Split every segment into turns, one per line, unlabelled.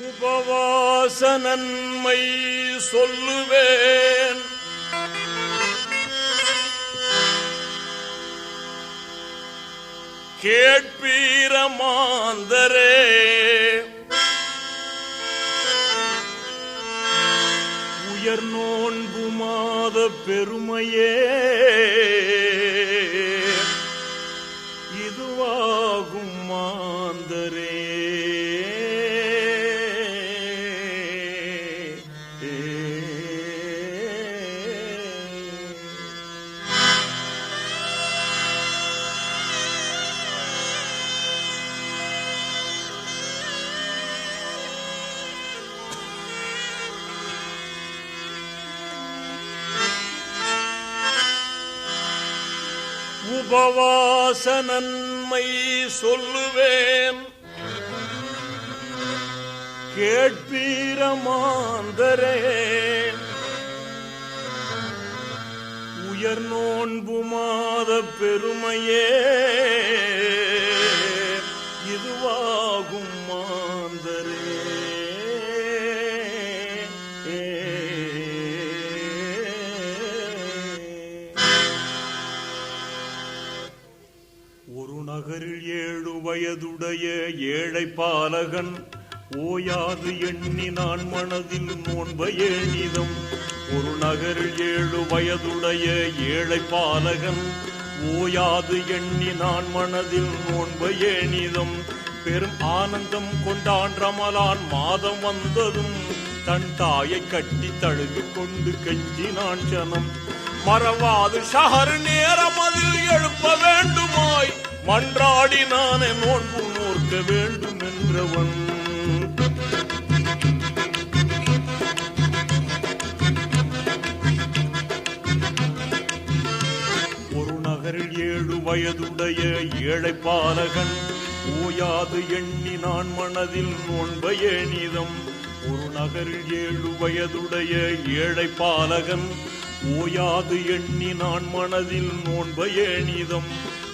உபவாச நன்மை சொல்லுவேன், கேட்பீர மாந்தரே. உயர் நோன்பு மாத பெருமையே இதுவாகும் மாந்தரே. உபவாச நன்மை சொல்லுவேன், கேட்பீர மாந்தரே. உயர் நோன்பு மாத பெருமையே இதுவாகும் மாந்தரே. ஒரு நகரில் 7 வயதுடைய ஏழை பாலகன் ஓயாது எண்ணினான் மனதில் நோன்பையே நிதம். ஒரு நகரில் 7 வயதுடைய ஏழை பாலகன் ஓயாது எண்ணினான் மனதில் நோன்பையே நிதம். பெரும் ஆனந்தம் கொண்டான் ரமலான் மாதம் வந்ததும் தன் தாயை கட்டி தழுவி கொண்டு கெஞ்சினான் சனம். மறவாது ஷஹர் நேரம் அதில் எழுப்ப வேண்டுமாய் மன்றாடி நானே நோன்பு நோர்க்க வேண்டும் என்றவன். ஒரு நகரில் 7 வயதுடைய ஏழை பாலகன் ஓயாது எண்ணினான் மனதில் நோன்பையே நிதம். ஒரு நகரில் 7 வயதுடைய ஏழை பாலகன் ஓயாது எண்ணினான் மனதில் நோன்பையே நிதம்.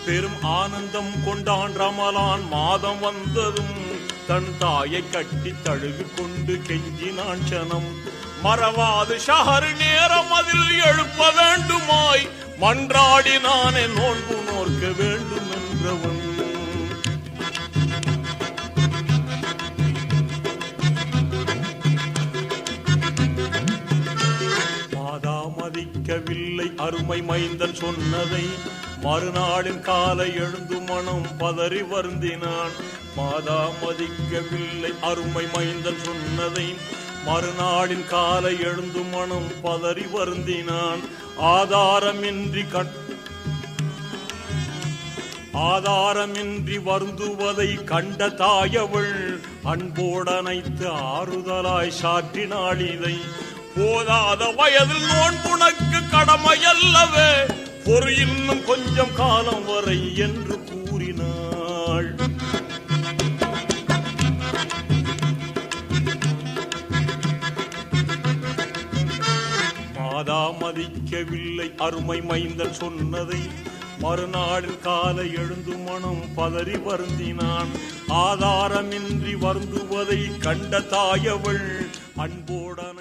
பெரும் ஆனந்தம் கொண்டான் ரமலான் மாதம் வந்ததும் தன் தாயை கட்டி தழுவி கொண்டு கெஞ்சினான் சனம். மறவாது ஷஹர் நேரம் அதில் எழுப்ப வேண்டுமாய் மன்றாடி நானே நோன்பு நோர்க்க வேண்டும் என்றவன். மதிக்கவில்லை அருமை மைந்தன் சொன்னதை மறுநாளின் காலை எழுந்து மனம் பதறி வருந்தினான். மாதா மதிக்கவில்லை அருமை மைந்தன் சொன்னதை மறுநாளின் காலை எழுந்து மனம் பதறி வருந்தினான். ஆதாரமின்றி வருந்துவதை கண்ட தாயவள் அன்போடனைத்து ஆறுதலாய் சாற்றினாள் இதை. போதாத வயதில் நோன்புனக்கு கடமையல்லவே, ஒரு இன்னும் கொஞ்சம் காலம் வரை என்று கூறினாள். மாதா மதிக்கவில்லை அருமை மைந்தன் சொன்னதை மறுநாளில் காலை எழுந்து மனம் பதறி வருந்தினான். ஆதாரமின்றி வருந்துவதை கண்ட தாயவள் அன்போடன்